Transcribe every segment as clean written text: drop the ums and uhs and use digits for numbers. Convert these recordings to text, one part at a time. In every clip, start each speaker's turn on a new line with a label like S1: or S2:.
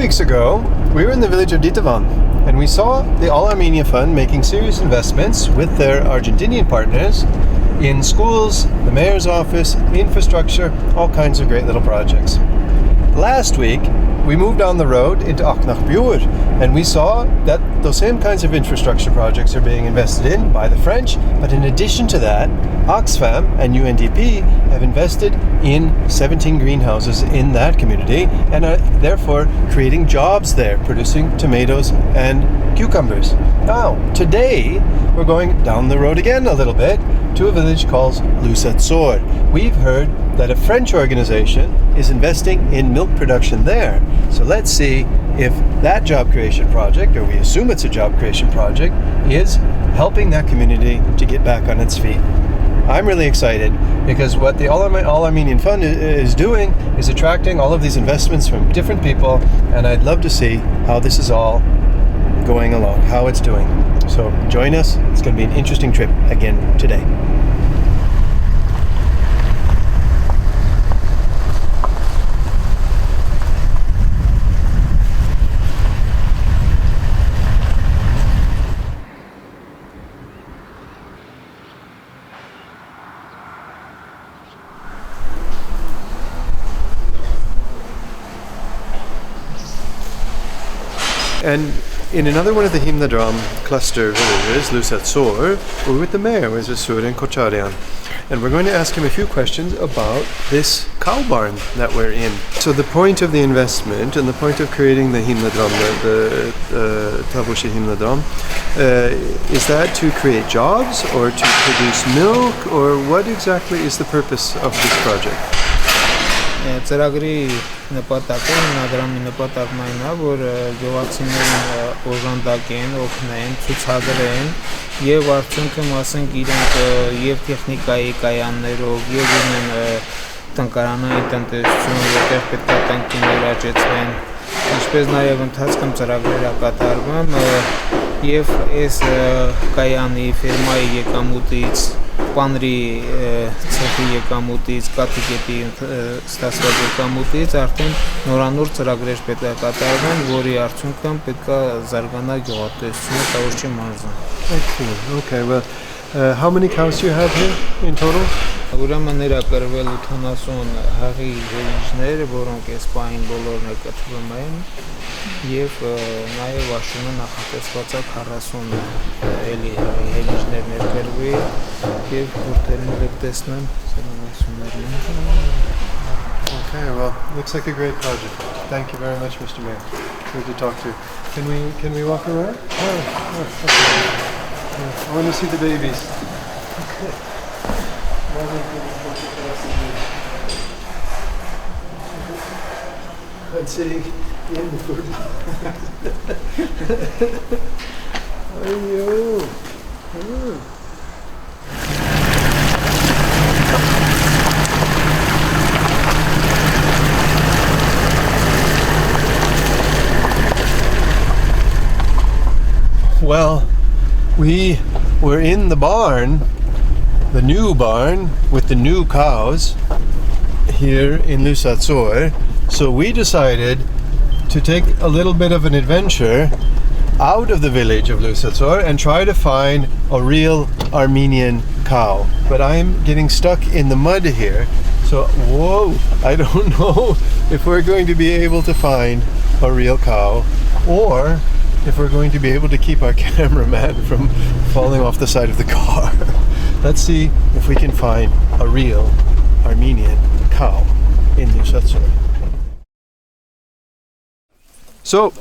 S1: weeks ago, we were in the village of Ditavan, and we saw the All Armenia Fund making serious investments with their Argentinian partners in schools, the mayor's office, infrastructure, all kinds of great little projects. Last week, we moved down the road into Aknakbur, and we saw that those same kinds of infrastructure projects are being invested in by the French, but in addition to that, Oxfam and UNDP have invested in 17 greenhouses in that community and are therefore creating jobs there, producing tomatoes and cucumbers. Now, today, we're going down the road again a little bit to a village called Lusadzor. We've heard that a French organization is investing in milk production there. So let's see if that job creation project, or we assume it's a job creation project, is helping that community to get back on its feet. I'm really excited because what the All Armenian Fund is doing is attracting all of these investments from different people, and I'd love to see how this is all going along, how it's doing. So join us. It's going to be an interesting trip again today. And in another one of the Himnadram cluster villages, Lusadzor, we're with the mayor, Sur and Kocharian. And we're going to ask him a few questions about this cow barn that we're in. So the point of the investment and the point of creating the Himnadram, the Tavushi Himnadram, is that to create jobs or to produce milk, or what exactly is the purpose of this project?
S2: Ծրագրի նպատակը հիմնադրամի նպատակն այն է, որ գյուղացիներին օժանդակեն, օգնեն, ցուցադրեն եւ արդյունքում ասենք իրենք եւ տեխնիկայի կայաններով եւ ունեն տնկարանային տնտեսություն, որտեղ պետք է տնկիներ աճեցվեն, ինչպես նաեւ ընթացքում ծրագրեր կատարվում եւ այս կայանի ֆերմայի եկամուտից Պանրի ցեխի եկամուտից, կատիկետի ստացված եկամուտից արդեն նորանոր ծրագրեր պետք է կատարվեն, որի արդյունքում պետք է զարգանա գյուղատնտեսությունը Տավուշի մարզում.
S1: Excellent. Okay, well, how many cows do you have here in total?
S2: Ուրեմն ներկրվել 80 հաղի հելիջներ, որոնք այս պահին բոլորն կտրվում են, եւ նաեւ աշունը նախատեսված է 40 էլի հելիջներ ներկրվի եւ որտեղն եք տեսնեմ սրանացումներն.
S1: Okay, well, looks like a great project. Thank you very much, Mr. Mayor. Good to talk to you. Can we walk around? I want to see the babies. I'm sitting in the food. Ayo. Well, we were in the barn, the new barn with the new cows here in Lusadzor. So we decided to take a little bit of an adventure out of the village of Lusadzor and try to find a real Armenian cow. But I'm getting stuck in the mud here. So, whoa, I don't know if we're going to be able to find a real cow or if we're going to be able to keep our cameraman from falling off the side of the car. Let's see if we can find a real Armenian cow in Lusadzor. So,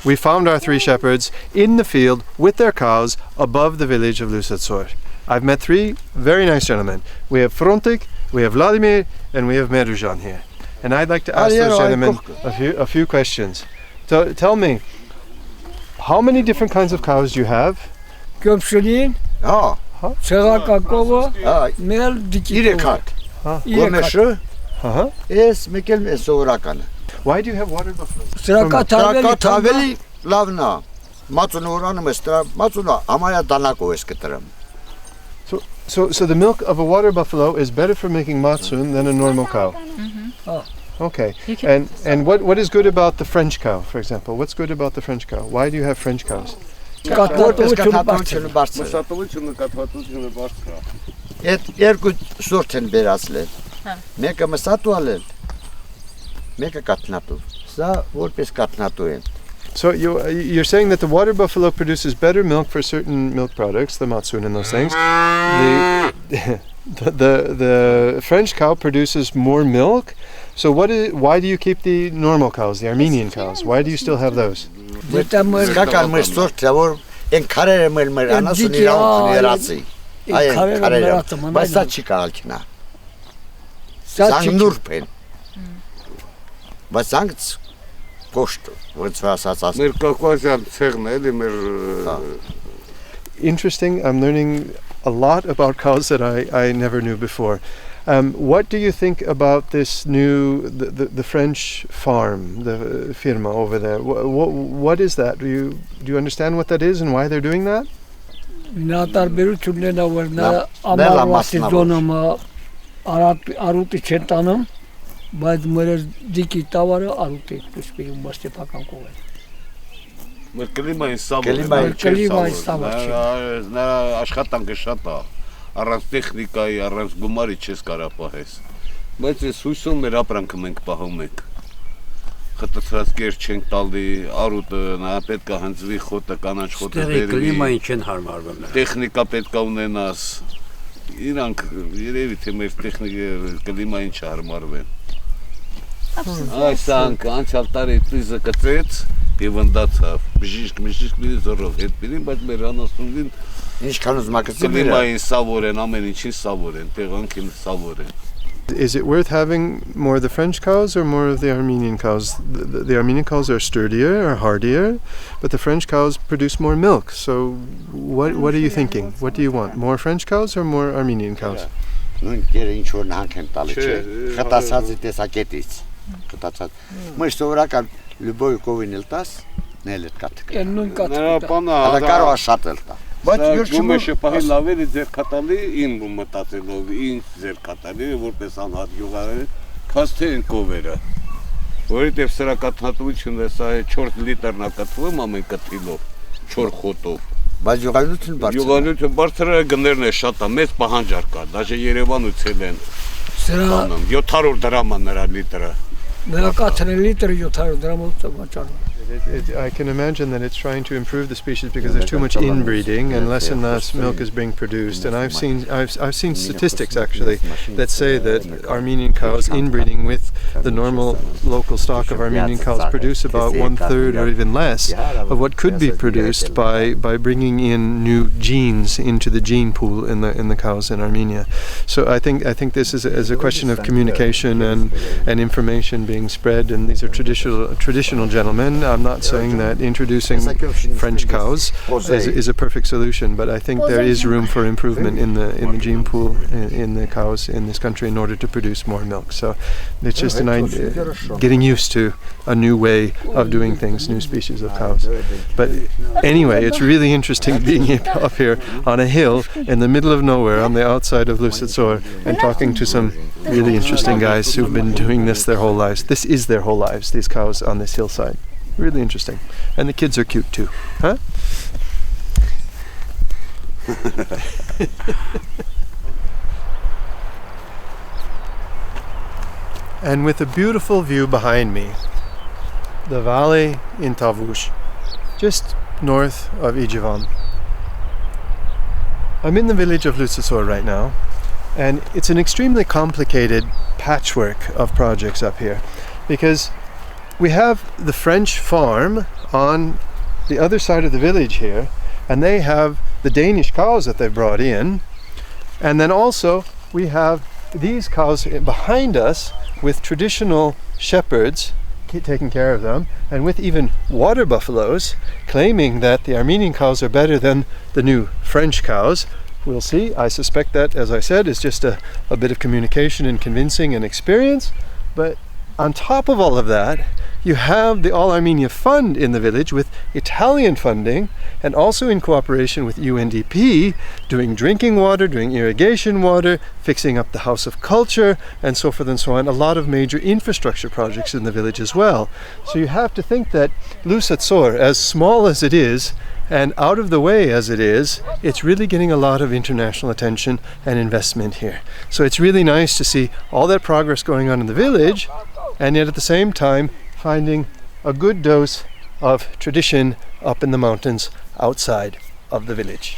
S1: we found our three shepherds in the field with their cows above the village of Lusadzor. I've met three very nice gentlemen. We have Frontik, we have Vladimir, and we have Merujan here. And I'd like to ask those gentlemen a few questions. So, tell me, how many different kinds of cows do you have?
S3: Köpşülüğün, Çığakakova, Mel Dikikova.
S4: Gomeşu, es Mikel Mesourakan.
S1: Why do you have water buffalo?
S4: Traveli lavna. Matsuna oranı mestra, matsuna amaya danako esketram.
S1: So the milk of a water buffalo is better for making matsun than a normal cow. Okay. And what is good about the French cow, for example? What's good about the French cow? Why do you have French cows?
S4: Կաթվածությունը բարձր։
S5: Մշտությունը կաթվածությունը բարձր է։
S4: Այդ երկու սորտ են բերածել։ Մեկը մսատու ալել։ Մեկը կատնատու։ Սա որպես կատնատու են։
S1: So you're saying that the water buffalo produces better milk for certain milk products, the matsun and those things. The French cow produces more milk. So why do you keep the normal cows, the Armenian cows? Why do you still have those?
S4: Կական մեր սորտ է որ են քարերը մեր անասուն իրավունք ներածի։ Այն քարերը։ Բայց սա չի կարալ քնա։ Սա նուրբ են։ Բայց սանց կոշտ ոնց ասած։
S5: Մեր կոկոսյան ցեղն է, էլի մեր
S1: Interesting. I'm learning a lot about cows that I never knew before. What do you think about this new the French farm, the firma over there? What is that? Do you understand what that is and why they're doing that?
S3: Նատարբերությունն որ նա ամառվասի զոնամա արուտի չեն տանում, բայց մեր դիկի տավարը արուտի դուսպի մաստեփական կողը։
S5: մեր կլիմային սավը։ Նա աշխատանքը շատ է։ Առանց տեխնիկայի, առանց գումարի չես կարա պահես։ Բայց այս հույսում մեր ապրանքը մենք պահում ենք։ Խտացած կեր չենք տալի, արուտը նա պետք է հնձվի խոտը, կանաչ խոտը դերի։
S6: Կլիմային չեն հարմարվում։
S5: Տեխնիկա պետք է ունենաս։ Իրանք երևի թե մեր կլիմային չհարմարվեն։ Այսանք անցյալ տարի ծիզը կծեց եւ ընդացավ։ Բժիշկ մի զորով հետ բերին, բայց մեր անասունին
S4: ինչքան ուզում ակցիա
S5: կլիմային սավոր են, ամեն ինչին սավոր են, տեղանքին սավոր են։
S1: Is it worth having more of the French cows or more of the Armenian cows? The Armenian cows are sturdier or hardier, but the French cows produce more milk. So what are you thinking? What do you want? More French cows or more Armenian cows?
S4: Նույն կերը ինչ որ նահանք են տալի, չէ։ Խտացածի տեսակետից։ Խտացած։ Մեր սովորական լյուբոյ կովին էլ տաս, նել էլ կաթ։
S3: Նույն կաթ։
S5: Նրա բանը
S4: հələ կարող է շատ էլ տա։ Բայց
S5: յուրշմեշը պահի լավերի ձեր կատալի ին մտածելով ին ձեր կատալի որպես անհատ յուղարը քաստե են կովերը որովհետև սրա կաթնատվությունը սա 4 լիտրնա կատվում ամեն կթիլով 4 խոտով
S4: բայց
S5: յուղանյութը բարձր է գներն է շատ է մեծ պահանջարկ կա դաժե Երևանուցել են
S3: սրա
S5: 700 դրամ է նրա լիտրը
S3: նրա կաթն լիտրը 700 դրամով ծավալում
S1: I can imagine that it's trying to improve the species because there's too much inbreeding and less milk is being produced. And I've seen statistics actually that say that Armenian cows inbreeding with the normal local stock of Armenian cows produce about 1/3 or even less of what could be produced by bringing in new genes into the gene pool in the cows in Armenia. So I think this is a question of communication and information being spread. And these are traditional gentlemen. I'm not saying that introducing French cows is a perfect solution, but I think there is room for improvement in the gene pool in the cows in this country in order to produce more milk. So it's just getting used to a new way of doing things, new species of cows. But anyway, it's really interesting being up here on a hill in the middle of nowhere on the outside of Lusadzor and talking to some really interesting guys who've been doing this their whole lives. This is their whole lives, these cows on this hillside. Really interesting. And the kids are cute too, huh? And with a beautiful view behind me, the valley in Tavush, just north of Ijevan. I'm in the village of Lusadzor right now, and it's an extremely complicated patchwork of projects up here because we have the French farm on the other side of the village here, and they have the Danish cows that they brought in, and then also we have these cows behind us with traditional shepherds taking care of them, and with even water buffaloes claiming that the Armenian cows are better than the new French cows. We'll see. I suspect that, as I said, is just a bit of communication and convincing and experience. But on top of all of that, you have the All Armenia Fund in the village with Italian funding and also in cooperation with UNDP doing drinking water, doing irrigation water, fixing up the House of Culture and so forth and so on. A lot of major infrastructure projects in the village as well. So you have to think that Lusadzor, as small as it is and out of the way as it is, it's really getting a lot of international attention and investment here. So it's really nice to see all that progress going on in the village and yet at the same time finding a good dose of tradition up in the mountains outside of the village.